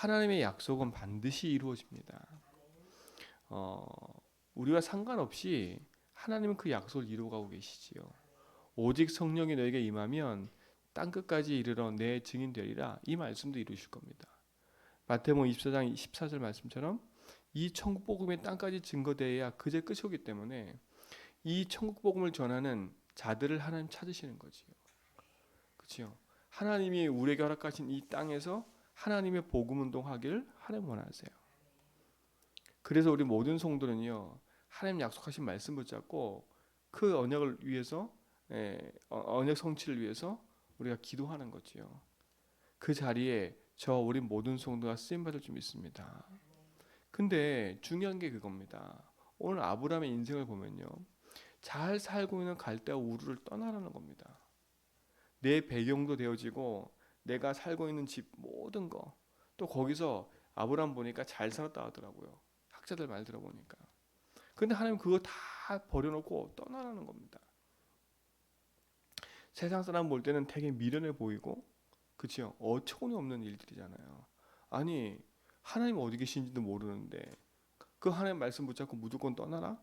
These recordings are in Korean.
하나님의 약속은 반드시 이루어집니다. 어, 우리와 상관없이 하나님은 그 약속을 이루어가고 계시지요. 오직 성령이 너에게 임하면 땅 끝까지 이르러 내 증인 되리라. 이 말씀도 이루실 겁니다. 마태복음 24장 14절 말씀처럼 이 천국 복음이 땅까지 증거되어야 그제 끝이 오기 때문에 이 천국 복음을 전하는 자들을 하나님 찾으시는 거지요. 그렇죠? 하나님이 우리에게 허락하신 이 땅에서 하나님의 복음 운동하기를 하나님 원하세요. 그래서 우리 모든 성도는요, 하나님 약속하신 말씀 붙잡고 그 언약을 위해서, 언약 성취를 위해서 우리가 기도하는 거지요. 그 자리에 우리 모든 성도가 쓰임 받을 줄 믿습니다. 근데 중요한 게 그겁니다. 오늘 아브라함의 인생을 보면요, 잘 살고 있는 갈대아 우르를 떠나라는 겁니다. 내 배경도 되어지고 내가 살고 있는 집 모든 거, 또 거기서 아브라함 보니까 잘 살았다 하더라고요. 학자들 말 들어보니까. 근데 하나님 그거 다 버려놓고 떠나라는 겁니다. 세상 사람 볼 때는 되게 미련해 보이고, 그치요? 어처구니 없는 일들이잖아요. 아니, 하나님 어디 계신지도 모르는데 그 하나님 말씀 붙잡고 무조건 떠나라?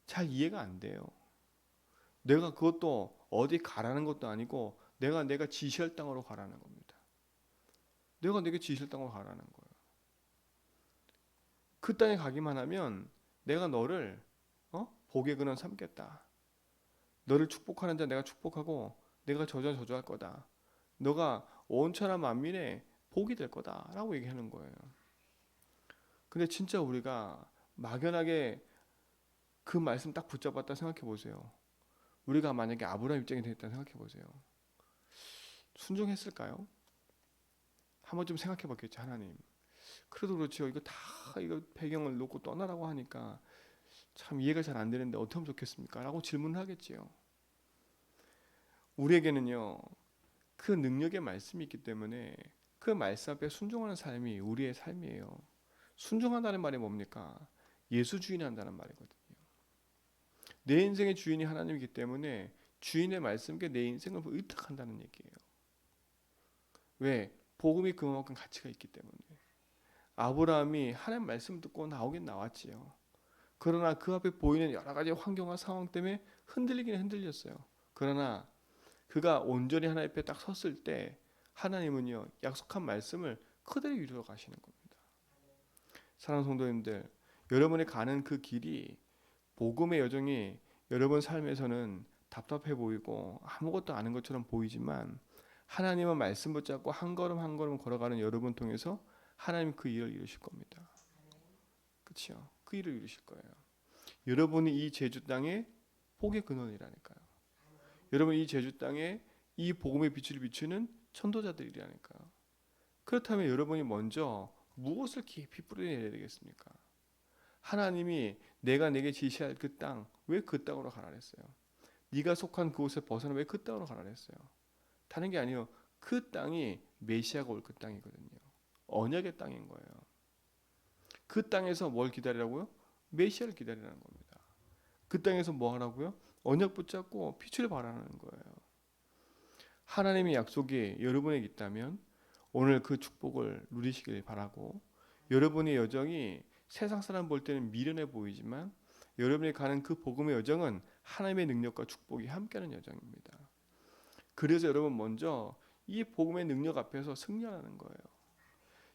잘 이해가 안 돼요. 내가 그것도 어디 가라는 것도 아니고 내가 지시할 땅으로 가라는 겁니다. 내가 내게 지시할 땅으로 가라는 거예요. 그 땅에 가기만 하면 내가 너를 복의 근원 삼겠다. 너를 축복하는 자 내가 축복하고 내가 저주할 거다. 너가 온천한 만민의 복이 될 거다라고 얘기하는 거예요. 근데 진짜 우리가 막연하게 그 말씀 딱 붙잡았다 생각해 보세요. 우리가 만약에 아브라함 입장이 됐다 생각해 보세요. 순종했을까요? 한번 좀 생각해 봤겠죠, 하나님. 그래도 그렇죠. 이거 배경을 놓고 떠나라고 하니까 참 이해가 잘 안 되는데 어떻게 하면 좋겠습니까? 라고 질문을 하겠지요. 우리에게는요, 그 능력의 말씀이 있기 때문에 그 말씀 앞에 순종하는 삶이 우리의 삶이에요. 순종한다는 말이 뭡니까? 예수 주인이 한다는 말이거든요. 내 인생의 주인이 하나님이기 때문에 주인의 말씀께 내 인생을 의탁한다는 얘기예요. 왜? 복음이 그만큼 가치가 있기 때문에. 아브라함이 하나님 말씀 듣고 나오긴 나왔지요. 그러나 그 앞에 보이는 여러 가지 환경과 상황 때문에 흔들리긴 흔들렸어요. 그러나 그가 온전히 하나님 앞에 딱 섰을 때 하나님은요, 약속한 말씀을 그대로 이루어 가시는 겁니다. 사랑하는 성도님들, 여러분이 가는 그 길이, 복음의 여정이 여러분 삶에서는 답답해 보이고 아무것도 아닌 것처럼 보이지만 하나님은 말씀 붙잡고 한 걸음 한 걸음 걸어가는 여러분 통해서 하나님 그 일을 이루실 겁니다. 그렇죠? 그 일을 이루실 거예요. 여러분이 이 제주 땅에 복의 근원이라니까요. 여러분 이 제주 땅에 이 복음의 빛을 비추는 천도자들이라니까요. 그렇다면 여러분이 먼저 무엇을 깊이 뿌려내야 되겠습니까? 하나님이 내가 내게 지시할 그 땅, 왜 그 땅으로 가라 했어요? 네가 속한 그곳에 벗어나 왜 그 땅으로 가라 했어요? 다른 게 아니요. 그 땅이 메시아가 올 그 땅이거든요. 언약의 땅인 거예요. 그 땅에서 뭘 기다리라고요? 메시아를 기다리라는 겁니다. 그 땅에서 뭐 하라고요? 언약 붙잡고 빛을 발하는 거예요. 하나님의 약속이 여러분에게 있다면 오늘 그 축복을 누리시길 바라고, 여러분의 여정이 세상 사람 볼 때는 미련해 보이지만 여러분이 가는 그 복음의 여정은 하나님의 능력과 축복이 함께하는 여정입니다. 그래서 여러분 먼저 이 복음의 능력 앞에서 승리하는 거예요.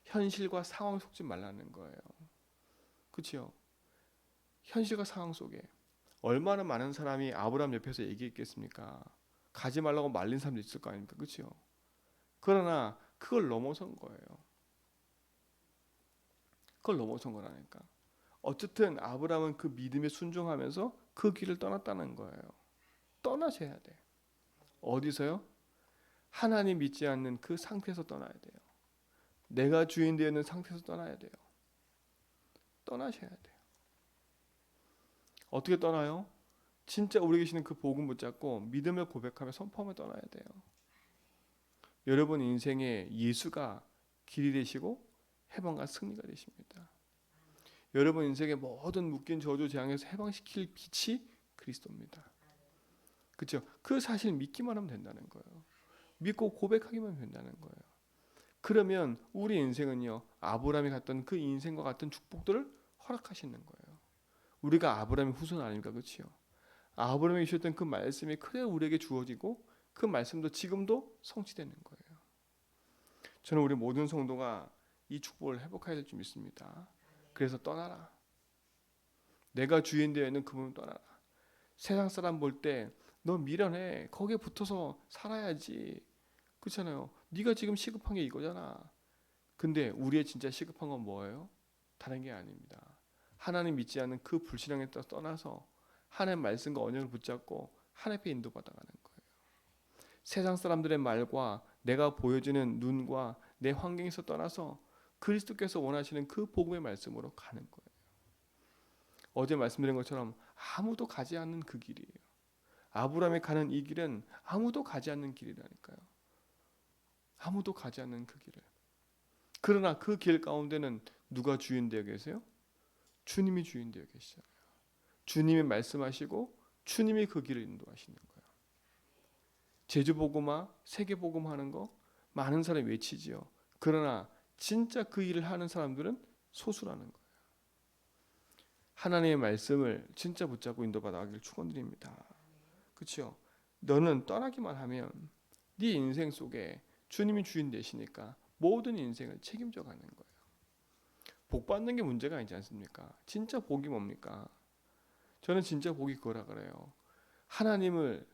현실과 상황 속지 말라는 거예요. 그렇죠? 현실과 상황 속에 얼마나 많은 사람이 아브라함 옆에서 얘기했겠습니까? 가지 말라고 말린 사람도 있을 거 아닙니까? 그렇죠? 그러나 그걸 넘어선 거예요. 그걸 넘어선 거라니까. 어쨌든 아브라함은 그 믿음에 순종하면서 그 길을 떠났다는 거예요. 떠나셔야 돼. 어디서요? 하나님 믿지 않는 그 상태에서 떠나야 돼요. 내가 주인 되는 상태에서 떠나야 돼요. 떠나셔야 돼요. 어떻게 떠나요? 진짜 우리 계시는 그 복음 붙잡고 믿음을 고백하며 선포하며 떠나야 돼요. 여러분 인생에 예수가 길이 되시고 해방과 승리가 되십니다. 여러분 인생의 모든 묶인 저주 재앙에서 해방시킬 빛이 그리스도입니다. 그렇죠? 그 사실 믿기만 하면 된다는 거예요. 믿고 고백하기만 된다는 거예요. 그러면 우리 인생은요, 아브라함이 갔던 그 인생과 같은 축복들을 허락하시는 거예요. 우리가 아브라함의 후손 아닙니까? 그렇지요? 아브라함이 주셨던 그 말씀이 그대로 우리에게 주어지고 그 말씀도 지금도 성취되는 거예요. 저는 우리 모든 성도가 이 축복을 회복해야 될 줄 믿습니다. 그래서 떠나라. 내가 주인 되어 있는 그분을 떠나라. 세상 사람 볼 때 너 미련해. 거기에 붙어서 살아야지. 그렇잖아요. 네가 지금 시급한 게 이거잖아. 근데 우리의 진짜 시급한 건 뭐예요? 다른 게 아닙니다. 하나님 믿지 않는 그 불신앙에 떠나서 하나님 말씀과 언약을 붙잡고 하나님께 인도받아가는 거예요. 세상 사람들의 말과 내가 보여지는 눈과 내 환경에서 떠나서 그리스도께서 원하시는 그 복음의 말씀으로 가는 거예요. 어제 말씀드린 것처럼 아무도 가지 않는 그 길이에요. 아브라함이 가는 이 길은 아무도 가지 않는 길이라니까요. 아무도 가지 않는 그 길을. 그러나 그 길 가운데는 누가 주인 되어 계세요? 주님이 주인 되어 계시잖아요. 주님이 말씀하시고 주님이 그 길을 인도하시는 거예요. 제주복음화, 세계복음 하는 거 많은 사람이 외치지요. 그러나 진짜 그 일을 하는 사람들은 소수라는 거예요. 하나님의 말씀을 진짜 붙잡고 인도받아가기를 축원드립니다. 그렇죠? 너는 떠나기만 하면 네 인생 속에 주님이 주인 되시니까 모든 인생을 책임져 가는 거예요. 복 받는 게 문제가 아니지 않습니까? 진짜 복이 뭡니까? 저는 진짜 복이 그거라 그래요. 하나님을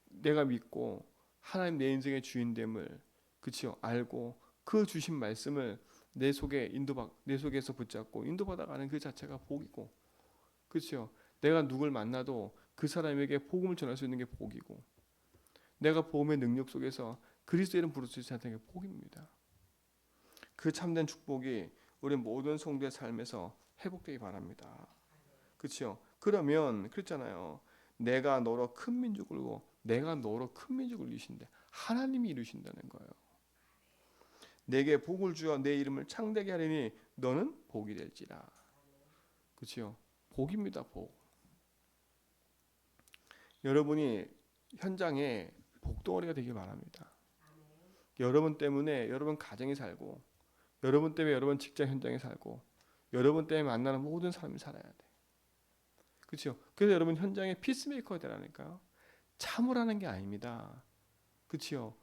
내가 믿고 하나님 내 인생의 주인됨을 그치요 알고 그 주신 말씀을 내 속에서 붙잡고 인도받아가는 그 자체가 복이고, 그치요 내가 누굴 만나도 그 사람에게 복음을 전할 수 있는 게 복이고, 내가 복음의 능력 속에서 그리스도의 이름 부를 수 있는 게 복입니다. 그 참된 축복이 우리 모든 성도의 삶에서 회복되기 바랍니다. 그치요? 그러면 그랬잖아요. 내가 너로 큰 민족을 이루고 내가 너로 큰 민족을 이루신대. 하나님이 이루신다는 거예요. 내게 복을 주어 내 이름을 창대하게 하리니 너는 복이 될지라. 그치요? 복입니다. 복. 여러분이 현장에 복덩어리가 되길 바랍니다. 여러분 때문에 여러분 가정이 살고, 여러분 때문에 여러분 직장 현장에 살고, 여러분 때문에 만나는 모든 사람이 살아야 돼. 그렇죠? 그래서 여러분 현장에 피스메이커가 되라니까요. 참으라는 게 아닙니다. 그렇죠?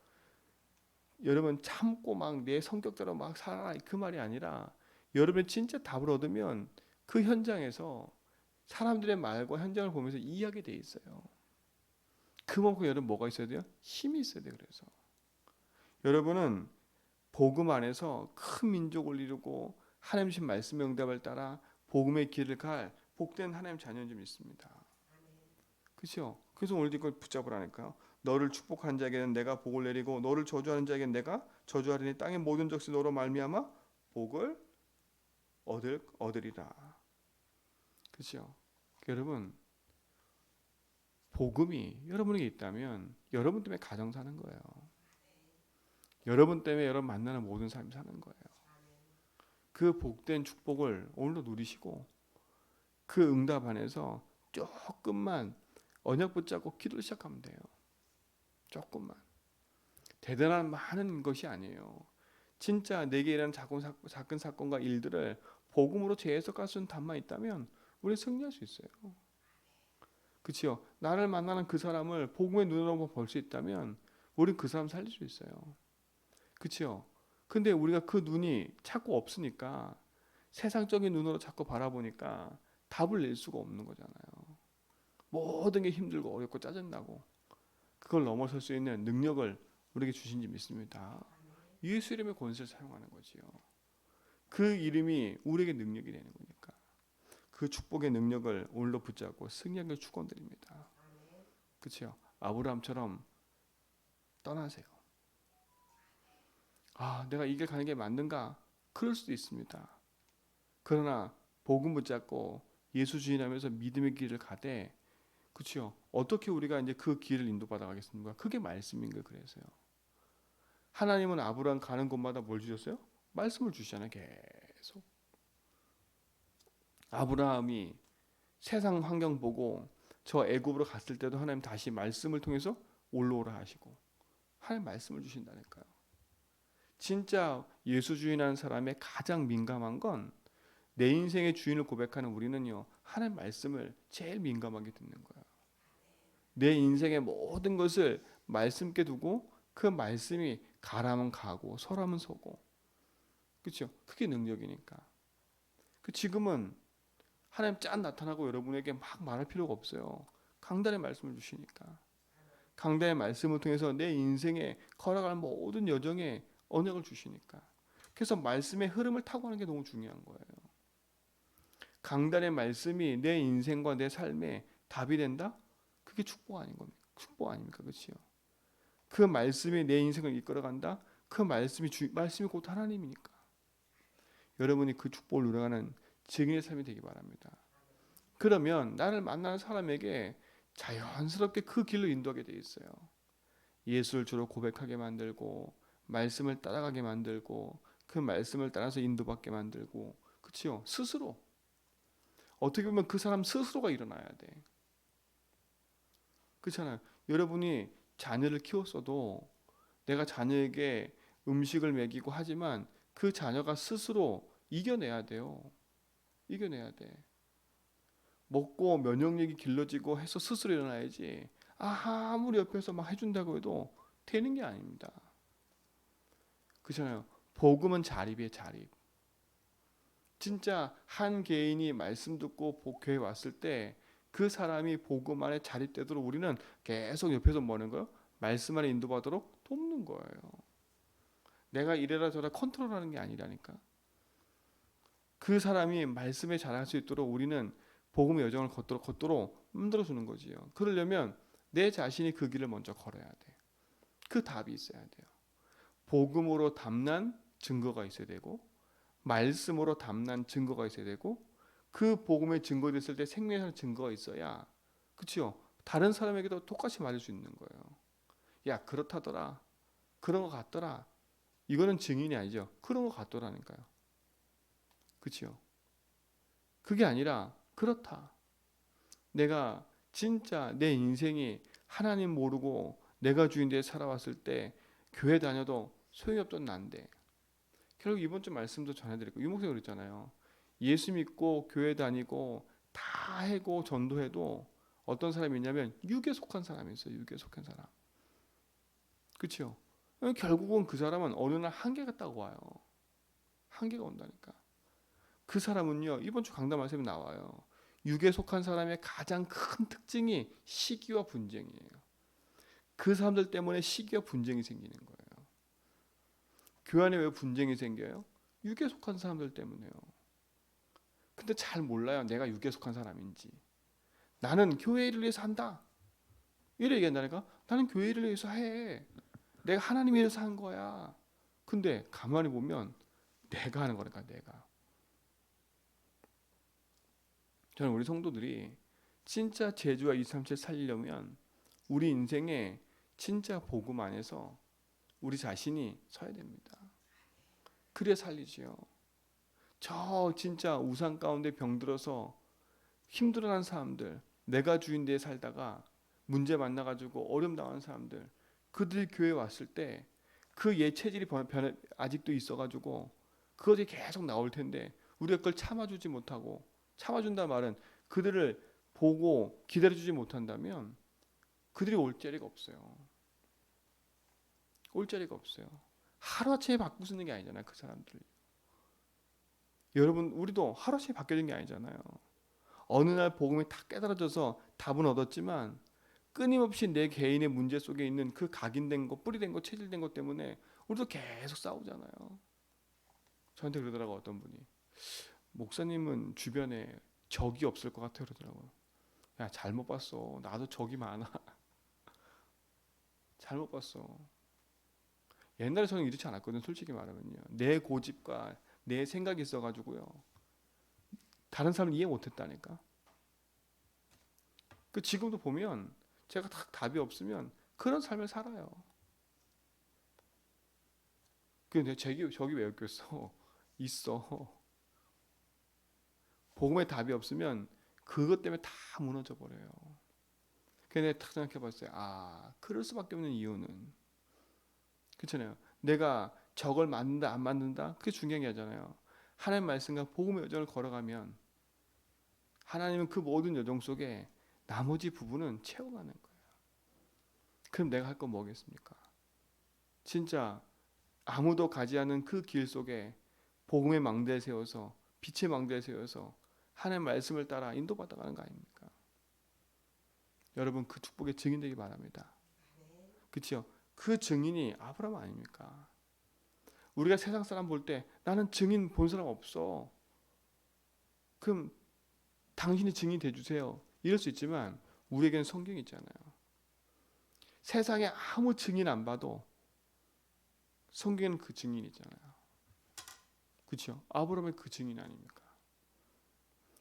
여러분 참고 막 내 성격대로 막 살아라 그 말이 아니라, 여러분이 진짜 답을 얻으면 그 현장에서 사람들의 말과 현장을 보면서 이해하게 돼 있어요. 그만큼 여러분 뭐가 있어야 돼요? 힘이 있어야 돼요. 그래서 여러분은 복음 안에서 큰 민족을 이루고 하나님 주신 말씀의 응답을 따라 복음의 길을 갈 복된 하나님 자녀인 줄 믿습니다. 그렇죠? 그래서 오늘 이걸 붙잡으라니까요. 너를 축복하는 자에게는 내가 복을 내리고 너를 저주하는 자에게는 내가 저주하리니 땅의 모든 적시 너로 말미암아 복을 얻으리라. 그렇죠? 여러분 복음이 여러분에게 있다면 여러분 때문에 가정 사는 거예요. 여러분 때문에 여러분 만나는 모든 삶 사는 거예요. 그 복된 축복을 오늘도 누리시고 그 응답 안에서 조금만 언약 붙잡고 기도를 시작하면 돼요. 조금만. 대단한 많은 것이 아니에요. 진짜 내게 일어난 작은 사건과 일들을 복음으로 재해석할 수 있는 답만 있다면 우리 승리할 수 있어요. 그렇죠? 나를 만나는 그 사람을 복음의 눈으로 볼 수 있다면 우린 그 사람 살릴 수 있어요. 그렇죠? 근데 우리가 그 눈이 자꾸 없으니까 세상적인 눈으로 자꾸 바라보니까 답을 낼 수가 없는 거잖아요. 모든 게 힘들고 어렵고 짜증나고 그걸 넘어설 수 있는 능력을 우리에게 주신지 믿습니다. 예수 이름의 권세를 사용하는 거지요. 그 이름이 우리에게 능력이 되는 거니까 그 축복의 능력을 오늘도 붙잡고 승리하기를 축원드립니다. 그렇죠? 아브라함처럼 떠나세요. 아, 내가 이 길 가는 게 맞는가? 그럴 수도 있습니다. 그러나 복음 붙잡고 예수 주인하면서 믿음의 길을 가되, 그렇죠? 어떻게 우리가 이제 그 길을 인도받아 가겠습니까? 그게 말씀인 거예요. 그래서요. 하나님은 아브라함 가는 곳마다 뭘 주셨어요? 말씀을 주시잖아요. 계속. 아브라함이 세상 환경 보고 저 애굽으로 갔을 때도 하나님 다시 말씀을 통해서 올라오라 하시고 하나님 말씀을 주신다니까요. 진짜 예수 주인하는 사람의 가장 민감한 건 내 인생의 주인을 고백하는 우리는요, 하나님 말씀을 제일 민감하게 듣는 거야. 내 인생의 모든 것을 말씀께 두고 그 말씀이 가라면 가고 서라면 서고, 그렇죠? 그게 능력이니까. 그 지금은 하나님 짠 나타나고 여러분에게 막 말할 필요가 없어요. 강단의 말씀을 주시니까. 강단의 말씀을 통해서 내 인생에 걸어갈 모든 여정에 언약을 주시니까. 그래서 말씀의 흐름을 타고 가는 게 너무 중요한 거예요. 강단의 말씀이 내 인생과 내 삶에 답이 된다? 그게 축복 아닌 겁니까? 축복 아닙니까? 그렇죠? 그 말씀이 내 인생을 이끌어간다? 그 말씀이 곧 하나님이니까. 여러분이 그 축복을 누려가는 증인의 삶이 되기 바랍니다. 그러면 나를 만나는 사람에게 자연스럽게 그 길로 인도하게 돼 있어요. 예수를 주로 고백하게 만들고 말씀을 따라가게 만들고 그 말씀을 따라서 인도받게 만들고, 그렇죠? 스스로 어떻게 보면 그 사람 스스로가 일어나야 돼. 그렇잖아요. 여러분이 자녀를 키웠어도 내가 자녀에게 음식을 먹이고 하지만 그 자녀가 스스로 이겨내야 돼요. 이겨내야 돼. 먹고 면역력이 길러지고 해서 스스로 일어나야지. 아무리 옆에서 막 해준다고 해도 되는 게 아닙니다. 그렇잖아요. 복음은 자립이에요, 자립. 진짜 한 개인이 말씀 듣고 교회 왔을 때 그 사람이 복음 안에 자립되도록 우리는 계속 옆에서 뭐 하는 거예요? 말씀 안에 인도받도록 돕는 거예요. 내가 이래라 저래라 컨트롤하는 게 아니라니까. 그 사람이 말씀에 자랄 수 있도록 우리는 복음의 여정을 걷도록 만들어주는 거지요. 그러려면 내 자신이 그 길을 먼저 걸어야 돼. 그 답이 있어야 돼요. 복음으로 담난 증거가 있어야 되고, 말씀으로 담난 증거가 있어야 되고, 그 복음의 증거 됐을 때 생명의 증거가 있어야, 그렇죠? 다른 사람에게도 똑같이 말할 수 있는 거예요. 야, 그렇다더라. 그런 것 같더라. 이거는 증인이 아니죠. 그런 것 같더라니까요. 그렇죠? 그게 아니라 그렇다. 내가 진짜 내 인생이 하나님 모르고 내가 주인되어 살아왔을 때 교회 다녀도 소용이 없던 난데, 결국 이번 주 말씀도 전해드리고 유목사님 그랬잖아요. 예수 믿고 교회 다니고 다 해고 전도해도 어떤 사람이 있냐면 육에 속한 사람이 있어요. 육에 속한 사람. 그렇죠? 결국은 그 사람은 어느 날 한계가 딱 와요. 한계가 온다니까. 그 사람은요, 이번 주 강단 말씀에 나와요. 육에 속한 사람의 가장 큰 특징이 시기와 분쟁이에요. 그 사람들 때문에 시기와 분쟁이 생기는 거예요. 교회 안에 왜 분쟁이 생겨요? 육에 속한 사람들 때문에요. 근데 잘 몰라요. 내가 육에 속한 사람인지. 나는 교회를 위해서 한다. 이래 얘기한다니까. 나는 교회를 위해서 해. 내가 하나님 위해서 한 거야. 근데 가만히 보면 내가 하는 거니까 내가. 저는 우리 성도들이 진짜 제주와 237 살리려면 우리 인생에 진짜 복음 안에서 우리 자신이 서야 됩니다. 그래야 살리지요. 저 진짜 우상 가운데 병들어서 힘들어하는 사람들, 내가 주인되어 살다가 문제 만나가지고 어려움 당하는 사람들, 그들이 교회에 왔을 때 그 옛 체질이 아직도 있어가지고 그것이 계속 나올 텐데 우리가 그걸 참아주지 못하고, 참아준다는 말은 그들을 보고 기다려주지 못한다면 그들이 올 자리가 없어요. 올 자리가 없어요. 하루아침에 바꿀 수 있는 게 아니잖아요. 그 사람들. 여러분, 우리도 하루아침에 바뀌어진 게 아니잖아요. 어느 날 복음이 다 깨달아져서 답은 얻었지만 끊임없이 내 개인의 문제 속에 있는 그 각인된 것, 뿌리된 것, 체질된 것 때문에 우리도 계속 싸우잖아요. 저한테 그러더라고 어떤 분이. 목사님은 주변에 적이 없을 것 같아 그러더라고요. 야, 잘못 봤어. 나도 적이 많아. 잘못 봤어. 옛날에 저는 이렇지 않았거든요. 솔직히 말하면요. 내 고집과 내 생각이 있어가지고요. 다른 사람을 이해 못했다니까. 그 지금도 보면 제가 딱 답이 없으면 그런 삶을 살아요. 근데 저기 왜 웃겼어? 있어. 복음에 답이 없으면 그것 때문에 다 무너져 버려요. 그래서 내가 딱 생각해봤어요. 그럴 수밖에 없는 이유는, 그렇잖아요. 내가 저걸 맞는다 안 맞는다 그게 중요한 게 아니잖아요. 하나님 말씀과 복음의 여정을 걸어가면 하나님은 그 모든 여정 속에 나머지 부분은 채워가는 거예요. 그럼 내가 할 건 뭐겠습니까? 진짜 아무도 가지 않은 그 길 속에 복음의 망대에 세워서 빛의 망대에 세워서 하나님의 말씀을 따라 인도받아가는 거 아닙니까? 여러분 그 축복의 증인 되기 바랍니다. 그렇죠? 그 증인이 아브라함 아닙니까? 우리가 세상 사람 볼 때 나는 증인 본 사람 없어. 그럼 당신이 증인 돼주세요. 이럴 수 있지만 우리에게는 성경이 있잖아요. 세상에 아무 증인 안 봐도 성경에는 그 증인이 있잖아요. 그렇죠? 아브라함의 그 증인 아닙니까?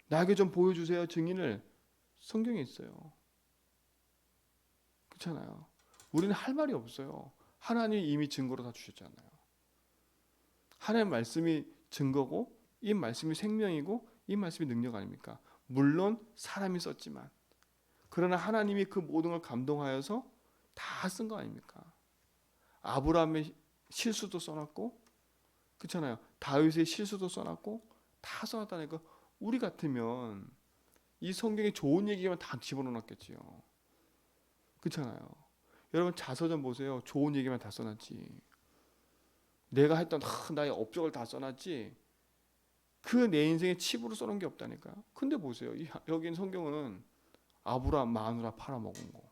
나에게 좀 보여주세요. 증인을 성경에 있어요. 그렇잖아요. 우리는 할 말이 없어요. 하나님이 이미 증거로 다 주셨잖아요. 하나님 말씀이 증거고 이 말씀이 생명이고 이 말씀이 능력 아닙니까? 물론 사람이 썼지만 그러나 하나님이 그 모든 걸 감동하여서 다 쓴 거 아닙니까? 아브라함의 실수도 써놨고 그렇잖아요. 다윗의 실수도 써놨고 다 써놨다니까. 우리 같으면 이 성경에 좋은 얘기만 다 집어넣었겠지요. 그렇잖아요. 여러분 자서전 보세요. 좋은 얘기만 다 써놨지. 내가 했던 나의 업적을 다 써놨지. 그 내 인생에 칩으로 써놓은 게 없다니까. 근데 보세요. 여기 성경은 아브라함 마누라 팔아먹은 거.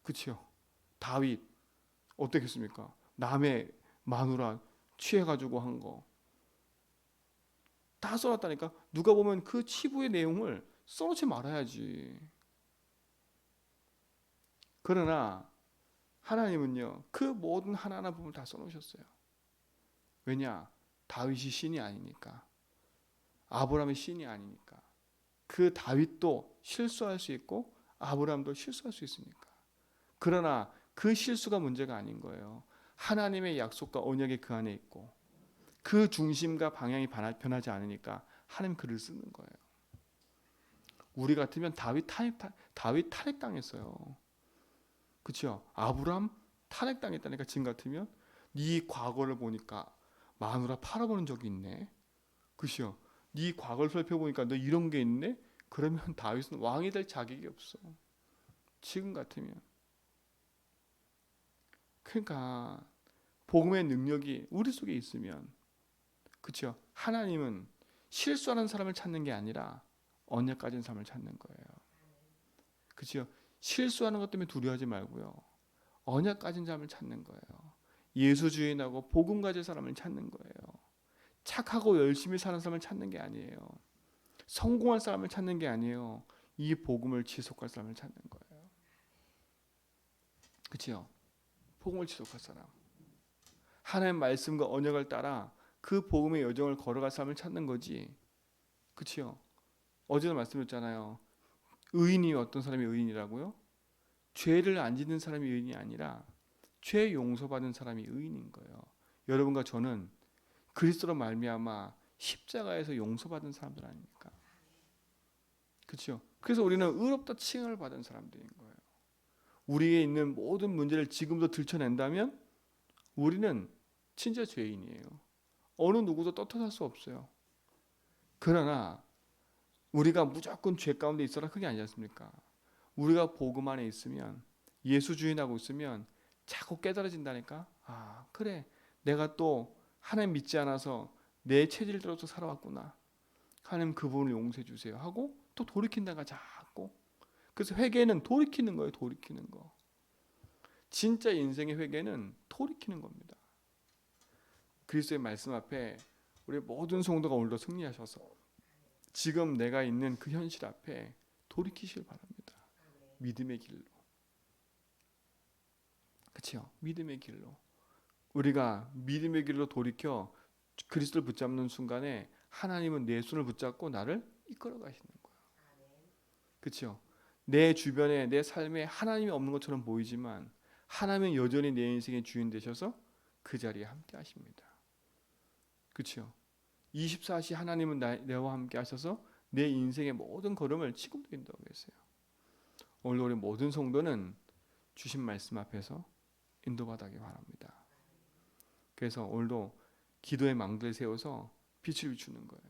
그치요. 다윗 어떻겠습니까? 남의 마누라 취해가지고 한 거. 다 써놨다니까. 누가 보면 그 치부의 내용을 써놓지 말아야지. 그러나 하나님은요. 그 모든 하나하나 부분을 다 써놓으셨어요. 왜냐? 다윗이 신이 아니니까. 아브라함이 신이 아니니까. 그 다윗도 실수할 수 있고 아브라함도 실수할 수 있으니까. 그러나 그 실수가 문제가 아닌 거예요. 하나님의 약속과 언약이 그 안에 있고 그 중심과 방향이 변하지 않으니까 하나님 글을 쓰는 거예요. 우리 같으면 다윗 탄핵당했어요. 그렇죠? 아브라함 탄핵당했다니까. 지금 같으면 네 과거를 보니까 마누라 팔아보는 적이 있네. 그렇죠? 네 과거를 살펴보니까 너 이런 게 있네. 그러면 다윗은 왕이 될 자격이 없어. 지금 같으면. 그러니까 복음의 능력이 우리 속에 있으면 그렇죠? 하나님은 실수하는 사람을 찾는 게 아니라 언약 가진 사람을 찾는 거예요. 그렇죠? 실수하는 것 때문에 두려워하지 말고요. 언약 가진 사람을 찾는 거예요. 예수 주인하고 복음 가진 사람을 찾는 거예요. 착하고 열심히 사는 사람을 찾는 게 아니에요. 성공할 사람을 찾는 게 아니에요. 이 복음을 지속할 사람을 찾는 거예요. 그렇죠? 복음을 지속할 사람. 하나님의 말씀과 언약을 따라 그 복음의 여정을 걸어갈 사람을 찾는 거지. 그렇죠? 어제도 말씀드렸잖아요. 의인이 어떤 사람이 의인이라고요? 죄를 안 짓는 사람이 의인이 아니라 죄 용서받은 사람이 의인인 거예요. 여러분과 저는 그리스도로 말미암아 십자가에서 용서받은 사람들 아닙니까? 그렇죠? 그래서 우리는 의롭다 칭을 받은 사람들인 거예요. 우리에 있는 모든 문제를 지금도 들춰낸다면 우리는 진짜 죄인이에요. 어느 누구도 떳떳할 수 없어요. 그러나 우리가 무조건 죄 가운데 있어라 그게 아니지 않습니까? 우리가 복음 안에 있으면 예수 주인하고 있으면 자꾸 깨달아진다니까. 아 그래 내가 또 하나님 믿지 않아서 내 체질대로 살아왔구나. 하나님 그 부분을 용서해 주세요 하고 또 돌이킨다가 자꾸. 그래서 회개는 돌이키는 거예요. 돌이키는 거. 진짜 인생의 회개는 돌이키는 겁니다. 그리스도의 말씀 앞에 우리 모든 성도가 오늘도 승리하셔서 지금 내가 있는 그 현실 앞에 돌이키시길 바랍니다. 믿음의 길로. 그렇죠? 믿음의 길로. 우리가 믿음의 길로 돌이켜 그리스도를 붙잡는 순간에 하나님은 내 손을 붙잡고 나를 이끌어 가시는 거예요. 그렇죠? 내 주변에 내 삶에 하나님이 없는 것처럼 보이지만 하나님은 여전히 내 인생의 주인 되셔서 그 자리에 함께 하십니다. 그렇죠? 24시 하나님은 내와 함께 하셔서 내 인생의 모든 걸음을 지금도 인도하고 계세요. 오늘 우리 모든 성도는 주신 말씀 앞에서 인도받기 바랍니다. 그래서 오늘도 기도의 망대를 세워서 빛을 비추는 거예요.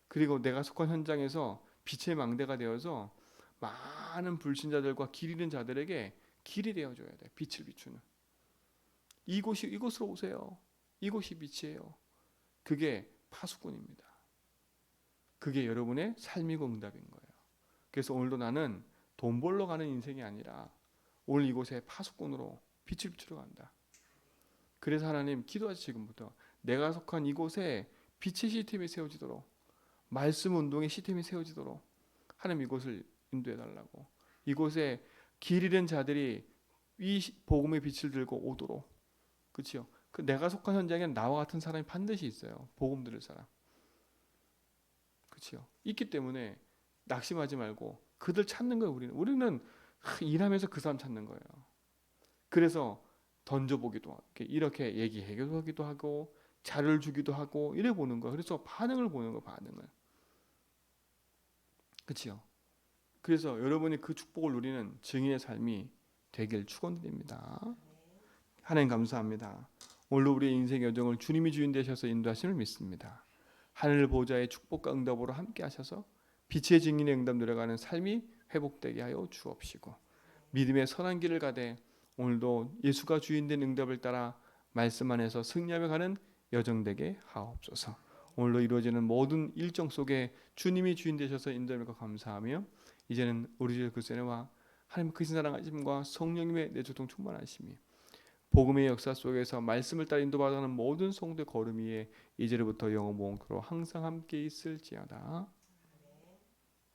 그리고 내가 속한 현장에서 빛의 망대가 되어서 많은 불신자들과 길 잃은 자들에게 길이 되어줘야 돼. 빛을 비추는. 이곳으로 오세요. 이곳이 빛이에요. 그게 파수꾼입니다. 그게 여러분의 삶이고 응답인 거예요. 그래서 오늘도 나는 돈 벌러 가는 인생이 아니라 오늘 이곳에 파수꾼으로 빛을 비추러 간다. 그래서 하나님 기도하시 지금부터 내가 속한 이곳에 빛의 시스템이 세워지도록, 말씀 운동의 시스템이 세워지도록 하나님 이곳을 인도해 달라고. 이곳에 길 잃은 자들이 이 복음의 빛을 들고 오도록. 그렇죠? 그 내가 속한 현장에는 나와 같은 사람이 반드시 있어요. 복음 들을 사람. 그렇죠? 있기 때문에 낙심하지 말고 그들 찾는 거예요. 우리는 일하면서 그 사람 찾는 거예요. 그래서 던져보기도 하고 이렇게 얘기하기도 하고 자료를 주기도 하고 이래 보는 거예요. 그래서 반응을 보는 거예요. 반응을. 그렇죠? 그래서 여러분이 그 축복을 누리는 증인의 삶이 되길 축원드립니다. 하나님 감사합니다. 오늘 우리의 인생 여정을 주님이 주인 되셔서 인도하심을 믿습니다. 하늘 보좌의 축복과 응답으로 함께 하셔서 빛의 증인의 응답 누려가는 삶이 회복되게 하여 주옵시고 믿음의 선한 길을 가되 오늘도 예수가 주인된 응답을 따라 말씀 안에서 승리하며 가는 여정 되게 하옵소서. 오늘도 이루어지는 모든 일정 속에 주님이 주인 되셔서 인도하며 감사하며 이제는 우리 주 그리스도와 하나님 크신 사랑하심과 성령님의 내주동 충만하심이 복음의 역사 속에서 말씀을 따라 인도받아가는 모든 성도의 걸음 위에 이제로부터 영원토록 항상 함께 있을지어다.